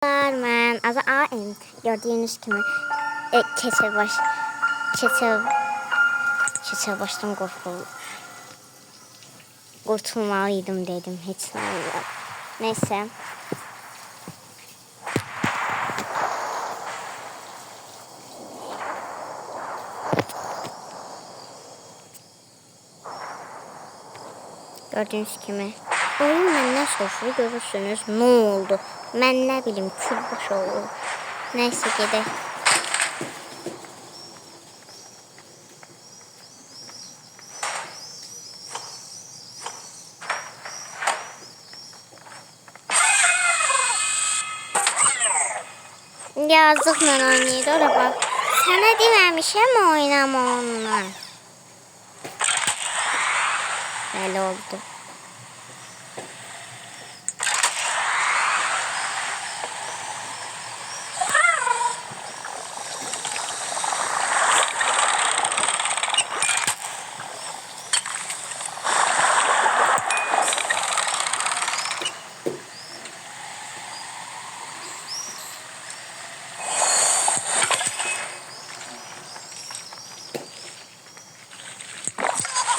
Mən adı AM gördüğünüz kimi keçel başdan kurtulmalıydım dedim hiç sanmıyorum. Neyse. Gördüğünüz kimi oyun məndən soruşur, görürsünüz ne oldu? Mən nə bilim külbaş olur. Neyse gedək. Yazdıqla oynayır ora bax. Sənə deməmişəm oynama onunla. Belə oldu.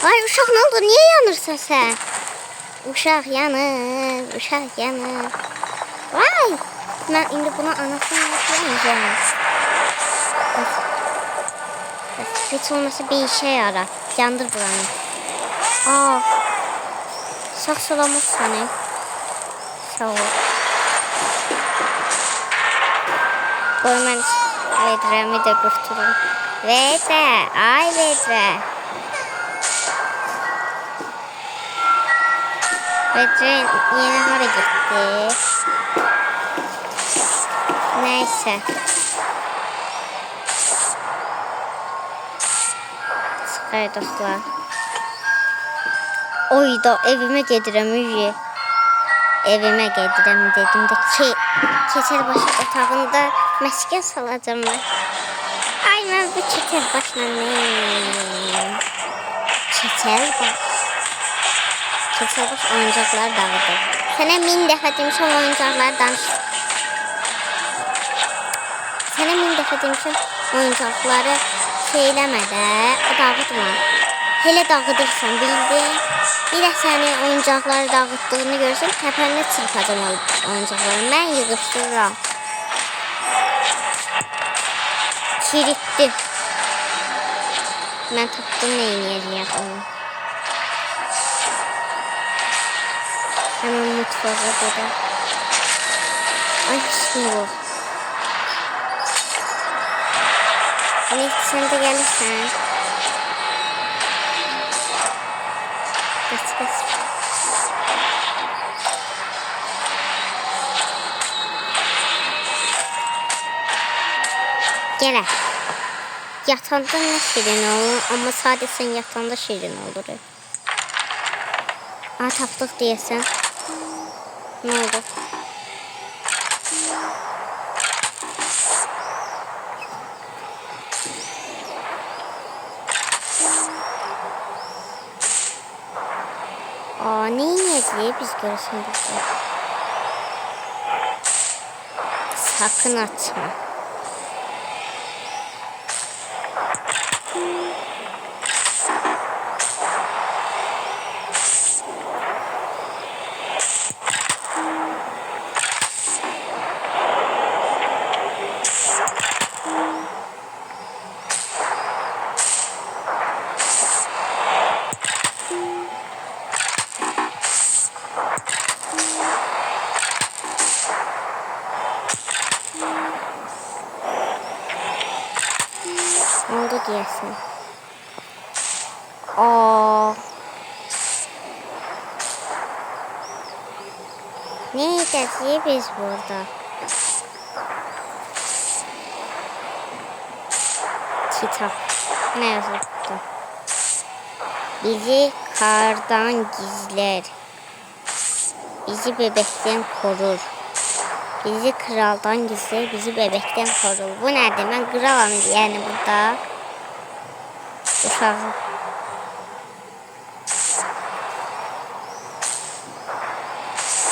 Ay uşaq ne oldu? Niye yanırsan sen? Uşaq yanır, uşaq yanır. Vay! Ben indi buna anasını yapmayacağım. Hiç olmasa bir işe yarar. Yandır buranı. Aa! Sağ salamat seni. Sağ ol. Qoy mən vedrəmi də qurturum. Vedrə, ay vedrə. Vedrə yeni hara gitti. Neyse. Çıxay dostlar. Oy da evime gedirəm üye. Evime gedirəm dedim de keçər başı otağında məskən salacağım ben. Ay mən bu keçər başla neyim? Keçər baş. Keçər baş oyuncaklar dağıdır. Sənə 1000 dəfə demişəm oyuncaklar danış. Sənə 1000 dəfə demişəm oyuncakları şeyləmə də, dağıtma. Hele dağıdırsan bildin. Bir de seni oyuncakları dağıttığını görürsen təpəndə çırpacağım oyuncakları. Ben yığışdırıram. Kiritdi. Ben tapdım ne inəyəcəyəm onu. Hemen mutfağa gedəm. Ay şimdi bu. Neyse sen de gelirsən. Bas. Gel. Yatanda ne şirin olur ama sadece sen yatanda şirin olur. Aa tapdık diyesen. Ne oldu? Aa ne yiyeceğiz biz görürsün burada. Sakın atma. Oldu diyesin. Aa. Ne yiyeceğiz biz burada? Kitap. Ne yazıktı? Bizi kardan gizler. Bizi bebekten korur. Bizi kraldan gizler, bizi bebekten korur. Bu nerede? Ben kralam yani burada. Uşağı.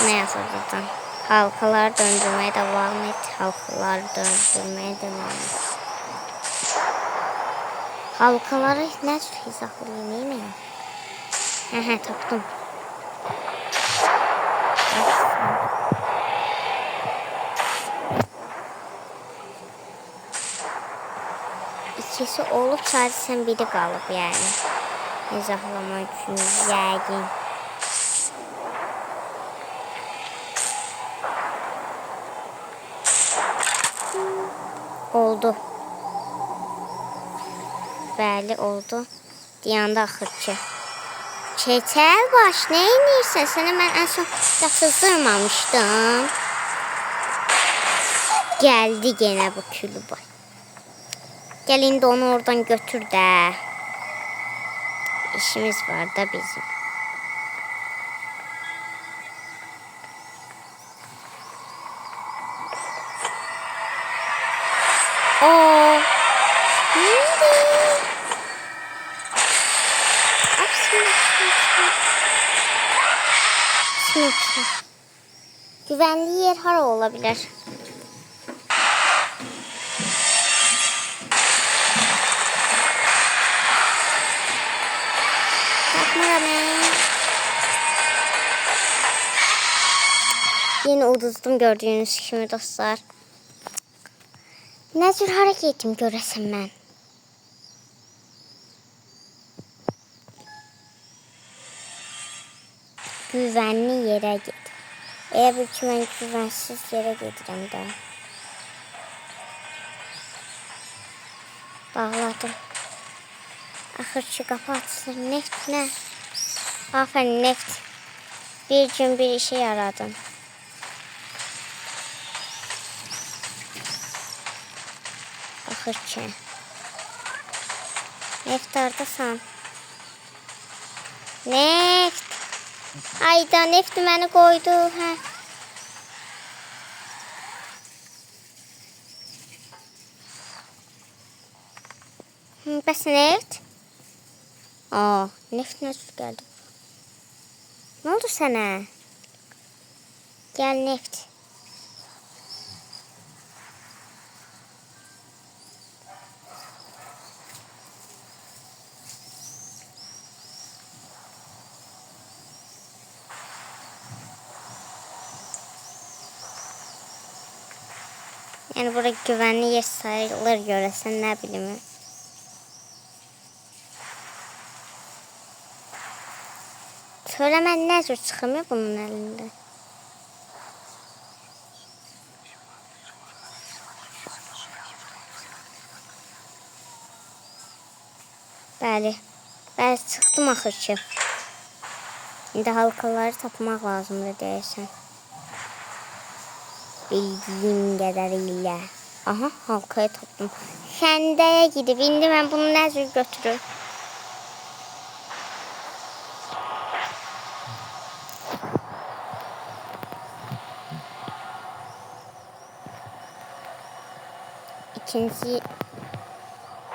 Ne yazar buradan? Halkalar döndürmeye devam et. Halkalar döndürmeye devam et. Halkaları ne tür hesaplayayım mi? He tapdım. İkisi olup sadece sen biri kalıp yani. Hesaplamak için yəqin. Oldu. Bəli oldu. Diyanda axırçı. Keçəl baş, nə edirsən? Sənə mən ən son yaxşızdırmamışdım. Gəldi gene bu külü baş. Gel indi onu oradan götür də. İşimiz var da bizim. Oo. Neydi? Güvenli yer hara olabilir? Yine uduzdum gördüğünüz gibi dostlar. Ne tür hareketim göresem ben. Güvenli yere git. Eğer bir ben güvensiz yere giderim de. Bağladım. Axırçı qapı açılır. Neft ne? Aferin neft. Bir gün bir işe yaradın. Axırçı. Neft hardasan? Neft. Ayda neft məni koydu. Hə. Bəs neft? Aa, neft nasıl geldi? Ne oldu sana? Gel neft. Yani burada güvenli yer sayılır göresen ne bileyim. Söylemen ne tür çıkmıyor bunun elinde. Bəli. Bəli çıxdım axırçı. İndi halkaları tapmaq lazımdır deyəsən. Bildiyim qədərilə. Aha, halkayı tapdım. Xəndəyə gidib indi mən bunu nə cür götürür?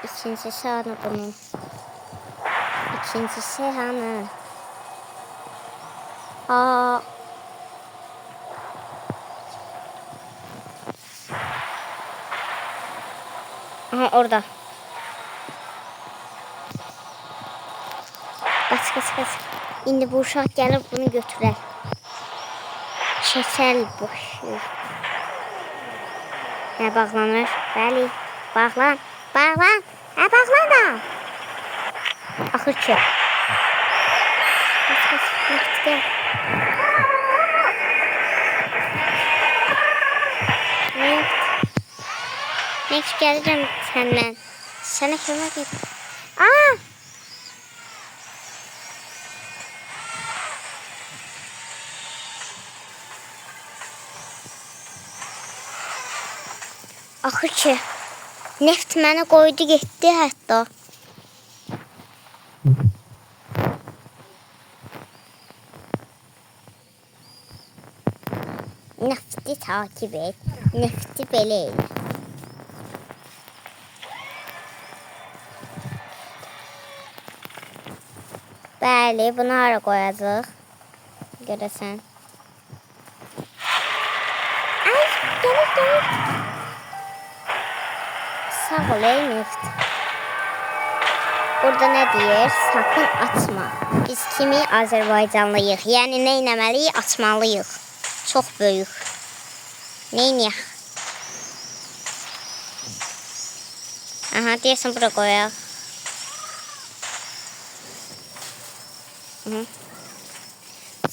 İkincisi hanı bunun? İkincisi hanı? Aa. Aha orada. Kaç. İndi bu uşaq gəlib bunu götürər. Keçəl boşu. Ne bağlanır? Bəli. Bağlan. Ha bağlan da. Axırçı. Kaç. Gel. Next geleceğim senden. Sana kömek et. Aa! Axırçı. Neft mənə qoydu getdi hətta. Nefti takip et. Nefti belə elə. Bəli, bunu hara qoyacaq? Görəsən. Sağ ol ey Neft. Burada ne deyir? Sakın atma. Biz kimi Azərbaycanlıyıq. Yəni nə etməliyik? Atmalıyıq. Çox böyük. Nə edək? Aha, deyəsən bura qoyaq.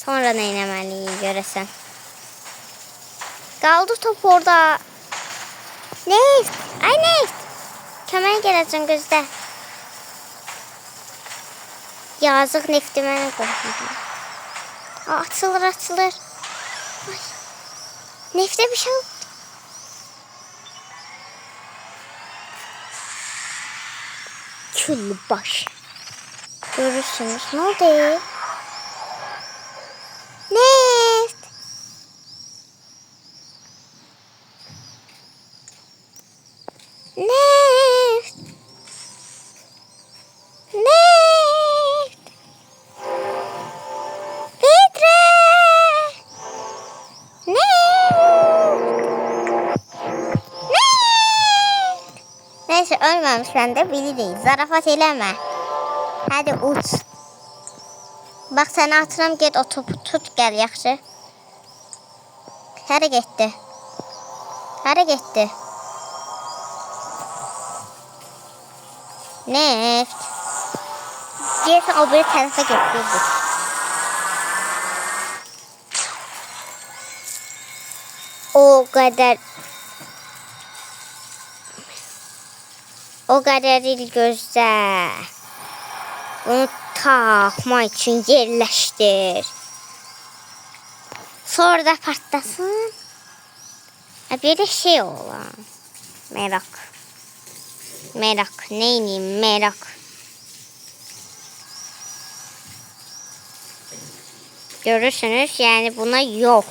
Sonra nə etməliyik görəsən? Qaldı top orada. Neft! Ay Neft! Köməyə gələcəm gözlə. Yazıq Nefti mənə qoydu. Açılır, açılır. Ay. Neftə bir şey oldu. Küllü baş. Görürsünüz. Ne oldu? Neft. Neft. Neft. Petre. Neyse ölmemiş, ben de bilirim. Zarafat eləmə. Hadi uç. Bak seni atıram, get o topu tut gel yaxşı. Hara getdi? Hara getdi? Neft. Deyəsən o bir tərəfə getdi. O qədər il gözlə. Onu tapmaq üçün yerləşdir. Sonra da partlasın. Belə şey olan. Merak. Merak. Neyini merak. Görürsünüz, yani buna yok.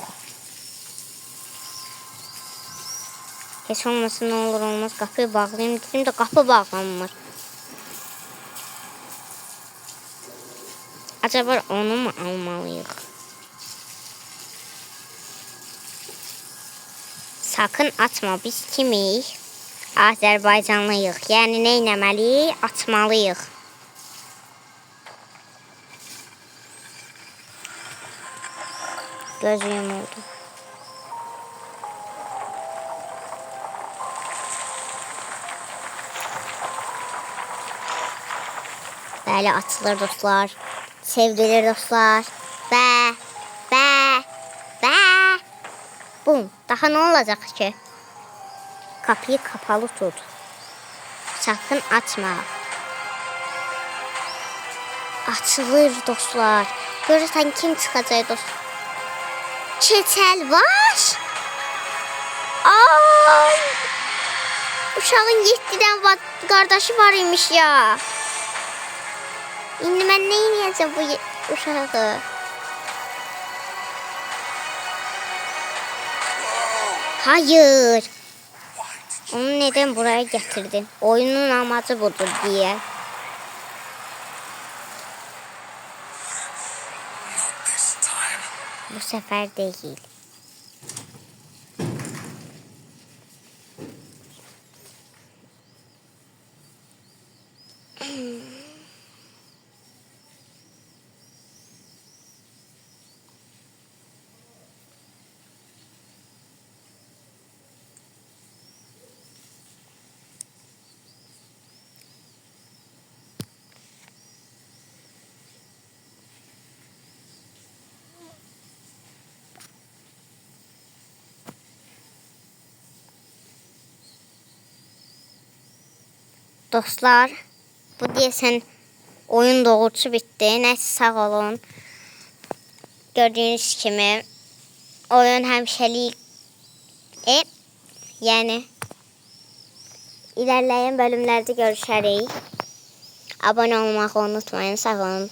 Heç olmasın, ne olur olmaz qapıyı bağlayayım dedim de qapı bağlanmır. Acaba onu mu almalıyıq? Sakın atma, biz kimik? Azərbaycanlıyıq. Yəni nə etməliyik? Atmalıyıq. Gözüm oldu. Böyle atılır dostlar. Sevgilir dostlar. Be. Bum. Daha ne olacak ki? Kapıyı kapalı tut. Sakın atma. Açılır dostlar. Görürsen kim çıkacak dostlar? Keçəl baş. Ay. Uşağın 7'den kardeşi var imiş ya. Şimdi ben ne yiyeceğim bu uşağı? Hayır. Onu neden buraya getirdin? Oyunun amacı budur diye. Bu sefer değil. Dostlar, bu deyəsən oyun doğrusu bitti. Neyse sağ olun. Gördüğünüz kimi oyun həmişəlik yani ilerleyen bölümlerde görüşərik. Abone olmayı unutmayın. Sağ olun.